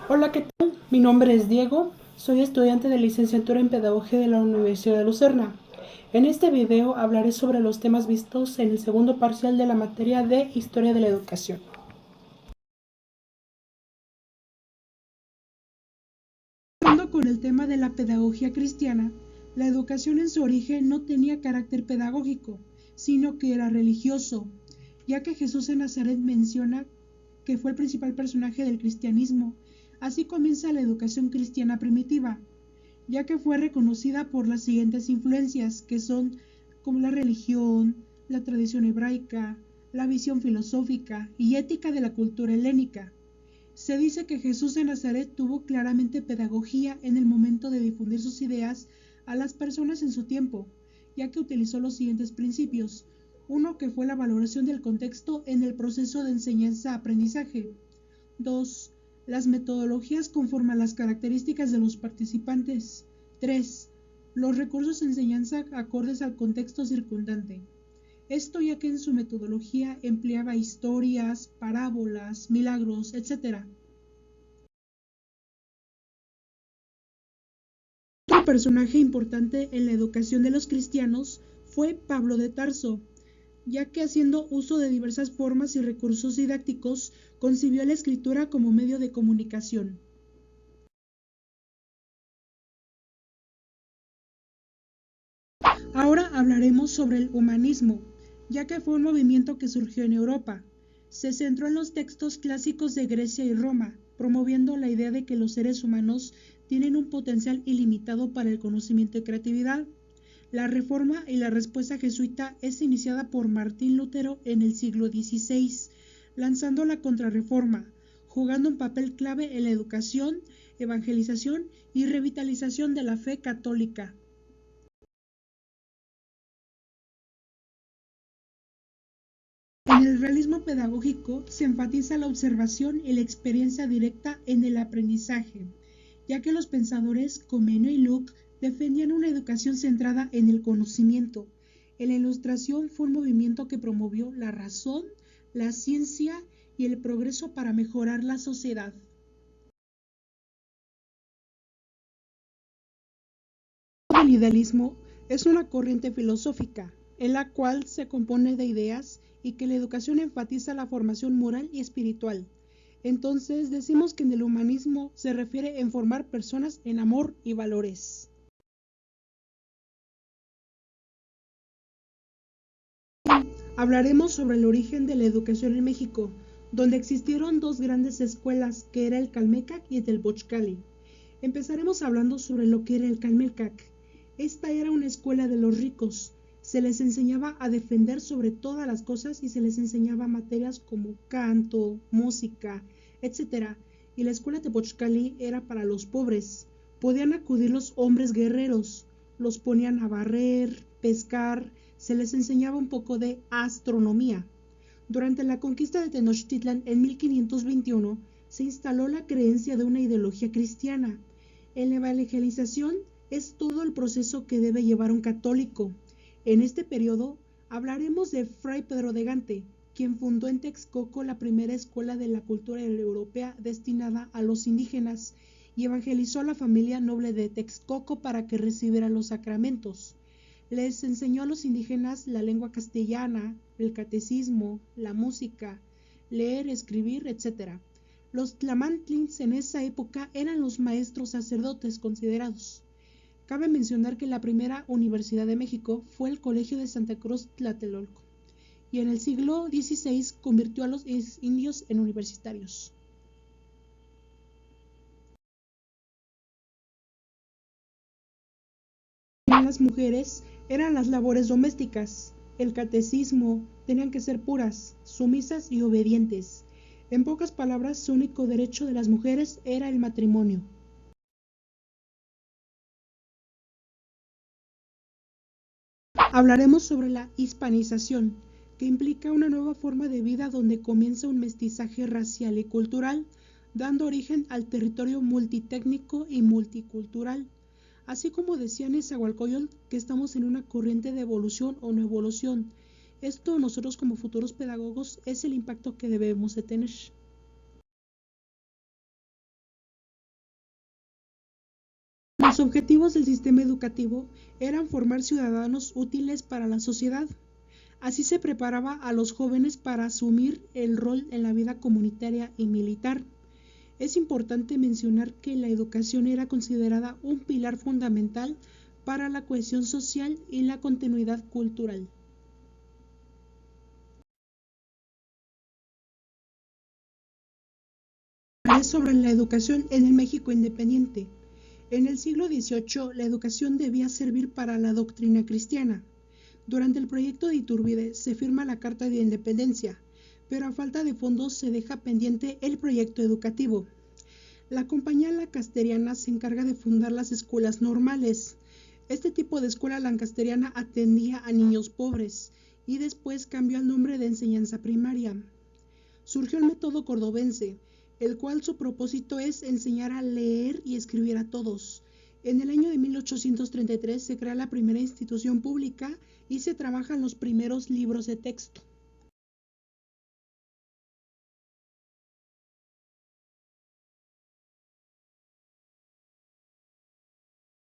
Hola, ¿qué tal? Mi nombre es Diego, soy estudiante de licenciatura en Pedagogía de la Universidad de Lucerna. En este video hablaré sobre los temas vistos en el segundo parcial de la materia de Historia de la Educación. Empezando con el tema de la pedagogía cristiana, la educación en su origen no tenía carácter pedagógico, sino que era religioso, ya que Jesús en Nazaret menciona que fue el principal personaje del cristianismo. Así comienza la educación cristiana primitiva, ya que fue reconocida por las siguientes influencias, que son como la religión, la tradición hebraica, la visión filosófica y ética de la cultura helénica. Se dice que Jesús de Nazaret tuvo claramente pedagogía en el momento de difundir sus ideas a las personas en su tiempo, ya que utilizó los siguientes principios. Uno, que fue la valoración del contexto en el proceso de enseñanza-aprendizaje. 2. Las metodologías conforme a las características de los participantes. 3. Los recursos de enseñanza acordes al contexto circundante. Esto ya que en su metodología empleaba historias, parábolas, milagros, etc. Otro personaje importante en la educación de los cristianos fue Pablo de Tarso, ya que haciendo uso de diversas formas y recursos didácticos, concibió la escritura como medio de comunicación. Ahora hablaremos sobre el humanismo, ya que fue un movimiento que surgió en Europa. Se centró en los textos clásicos de Grecia y Roma, promoviendo la idea de que los seres humanos tienen un potencial ilimitado para el conocimiento y creatividad. La reforma y la respuesta jesuita es iniciada por Martín Lutero en el siglo XVI, lanzando la Contrarreforma, jugando un papel clave en la educación, evangelización y revitalización de la fe católica. En el realismo pedagógico se enfatiza la observación y la experiencia directa en el aprendizaje, ya que los pensadores Comenius y Locke defendían una educación centrada en el conocimiento. En la Ilustración fue un movimiento que promovió la razón, la ciencia y el progreso para mejorar la sociedad. El idealismo es una corriente filosófica en la cual se compone de ideas y que la educación enfatiza la formación moral y espiritual. Entonces decimos que en el humanismo se refiere en formar personas en amor y valores. Hablaremos sobre el origen de la educación en México, donde existieron dos grandes escuelas, que era el Calmecac y el Telpochcali. Empezaremos hablando sobre lo que era el Calmecac. Esta era una escuela de los ricos. Se les enseñaba a defender sobre todas las cosas y se les enseñaba materias como canto, música, etc. Y la escuela Tepochcali era para los pobres. Podían acudir los hombres guerreros, los ponían a barrer, pescar, se les enseñaba un poco de astronomía. Durante la conquista de Tenochtitlan en 1521 se instaló la creencia de una ideología cristiana. En la evangelización es todo el proceso que debe llevar un católico. En este periodo hablaremos de Fray Pedro de Gante, quien fundó en Texcoco la primera escuela de la cultura europea destinada a los indígenas y evangelizó a la familia noble de Texcoco para que recibieran los sacramentos. Les enseñó a los indígenas la lengua castellana, el catecismo, la música, leer, escribir, etc. Los tlamantlins en esa época eran los maestros sacerdotes considerados. Cabe mencionar que la primera Universidad de México fue el Colegio de Santa Cruz Tlatelolco, y en el siglo XVI convirtió a los indios en universitarios. En las mujeres eran las labores domésticas, el catecismo, tenían que ser puras, sumisas y obedientes. En pocas palabras, su único derecho de las mujeres era el matrimonio. Hablaremos sobre la hispanización, que implica una nueva forma de vida donde comienza un mestizaje racial y cultural, dando origen al territorio multitécnico y multicultural. Así como decía Nezahualcóyotl, que estamos en una corriente de evolución o no evolución. Esto nosotros como futuros pedagogos es el impacto que debemos de tener. Los objetivos del sistema educativo eran formar ciudadanos útiles para la sociedad. Así se preparaba a los jóvenes para asumir el rol en la vida comunitaria y militar. Es importante mencionar que la educación era considerada un pilar fundamental para la cohesión social y la continuidad cultural. Sobre la educación en el México independiente. En el siglo XVIII, la educación debía servir para la doctrina cristiana. Durante el proyecto de Iturbide se firma la Carta de Independencia, pero a falta de fondos se deja pendiente el proyecto educativo. La Compañía Lancasteriana se encarga de fundar las escuelas normales. Este tipo de escuela lancasteriana atendía a niños pobres y después cambió al nombre de enseñanza primaria. Surgió el método cordobense, el cual su propósito es enseñar a leer y escribir a todos. En el año de 1833 se crea la primera institución pública y se trabajan los primeros libros de texto.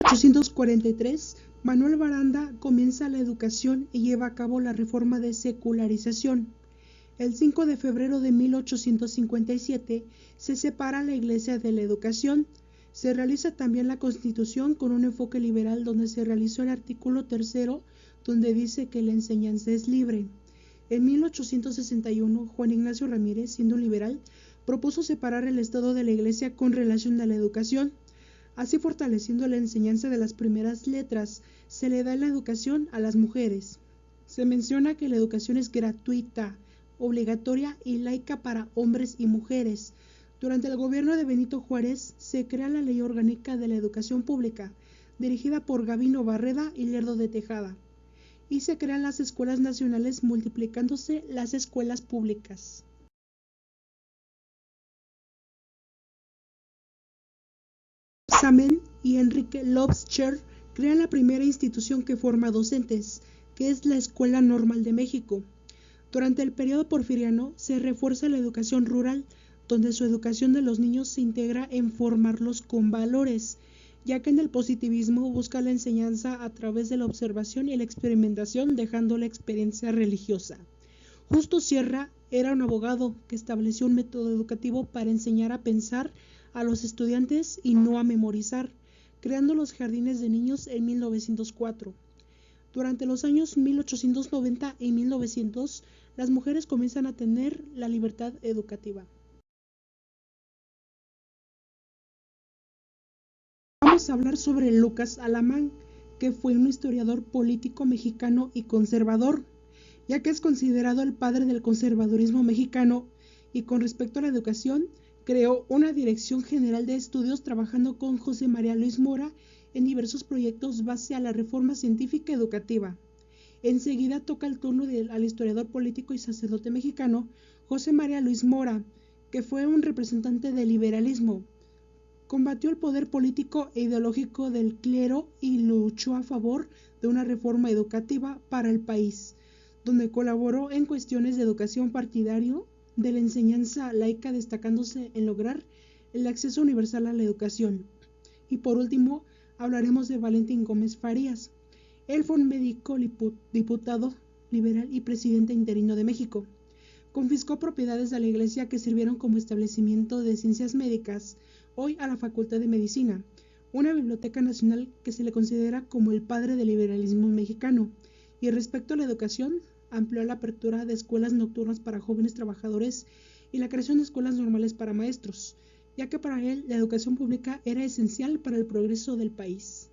En 1843, Manuel Baranda comienza la educación y lleva a cabo la reforma de secularización. El 5 de febrero de 1857 se separa la Iglesia de la educación. Se realiza también la Constitución con un enfoque liberal donde se realizó el artículo 3, donde dice que la enseñanza es libre. En 1861, Juan Ignacio Ramírez, siendo un liberal, propuso separar el Estado de la Iglesia con relación a la educación. Así, fortaleciendo la enseñanza de las primeras letras, se le da la educación a las mujeres. Se menciona que la educación es gratuita, obligatoria y laica para hombres y mujeres. Durante el gobierno de Benito Juárez se crea la Ley Orgánica de la Educación Pública, dirigida por Gabino Barreda y Lerdo de Tejada, y se crean las escuelas nacionales, multiplicándose las escuelas públicas. Samen y Enrique Lobscher crean la primera institución que forma docentes, que es la Escuela Normal de México. Durante el periodo porfiriano se refuerza la educación rural, donde su educación de los niños se integra en formarlos con valores, ya que en el positivismo busca la enseñanza a través de la observación y la experimentación, dejando la experiencia religiosa. Justo Sierra era un abogado que estableció un método educativo para enseñar a pensar a los estudiantes y no a memorizar, creando los jardines de niños en 1904. Durante los años 1890 y 1900, las mujeres comienzan a tener la libertad educativa. Vamos a hablar sobre Lucas Alamán, que fue un historiador político mexicano y conservador, ya que es considerado el padre del conservadurismo mexicano, y con respecto a la educación, creó una dirección general de estudios trabajando con José María Luis Mora en diversos proyectos base a la reforma científica educativa. Enseguida toca el turno al historiador político y sacerdote mexicano José María Luis Mora, que fue un representante del liberalismo. Combatió el poder político e ideológico del clero y luchó a favor de una reforma educativa para el país, donde colaboró en cuestiones de educación partidario, de la enseñanza laica, destacándose en lograr el acceso universal a la educación. Y por último, hablaremos de Valentín Gómez Farías. Él fue un médico, diputado liberal y presidente interino de México. Confiscó propiedades de la Iglesia que sirvieron como establecimiento de ciencias médicas, hoy a la Facultad de Medicina, una biblioteca nacional que se le considera como el padre del liberalismo mexicano. Y respecto a la educación, amplió la apertura de escuelas nocturnas para jóvenes trabajadores y la creación de escuelas normales para maestros, ya que para él la educación pública era esencial para el progreso del país.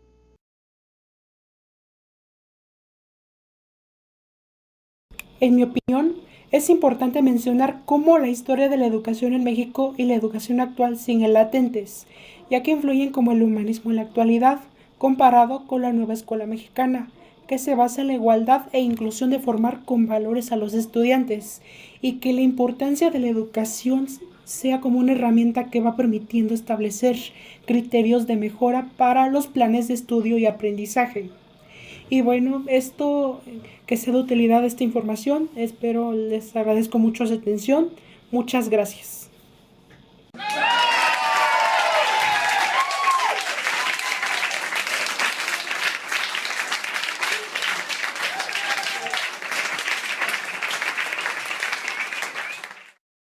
En mi opinión, es importante mencionar cómo la historia de la educación en México y la educación actual siguen latentes, ya que influyen como el humanismo en la actualidad, comparado con la nueva escuela mexicana, que se basa en la igualdad e inclusión de formar con valores a los estudiantes, y que la importancia de la educación sea como una herramienta que va permitiendo establecer criterios de mejora para los planes de estudio y aprendizaje. Y bueno, que sea de utilidad esta información, les agradezco mucho su atención, muchas gracias.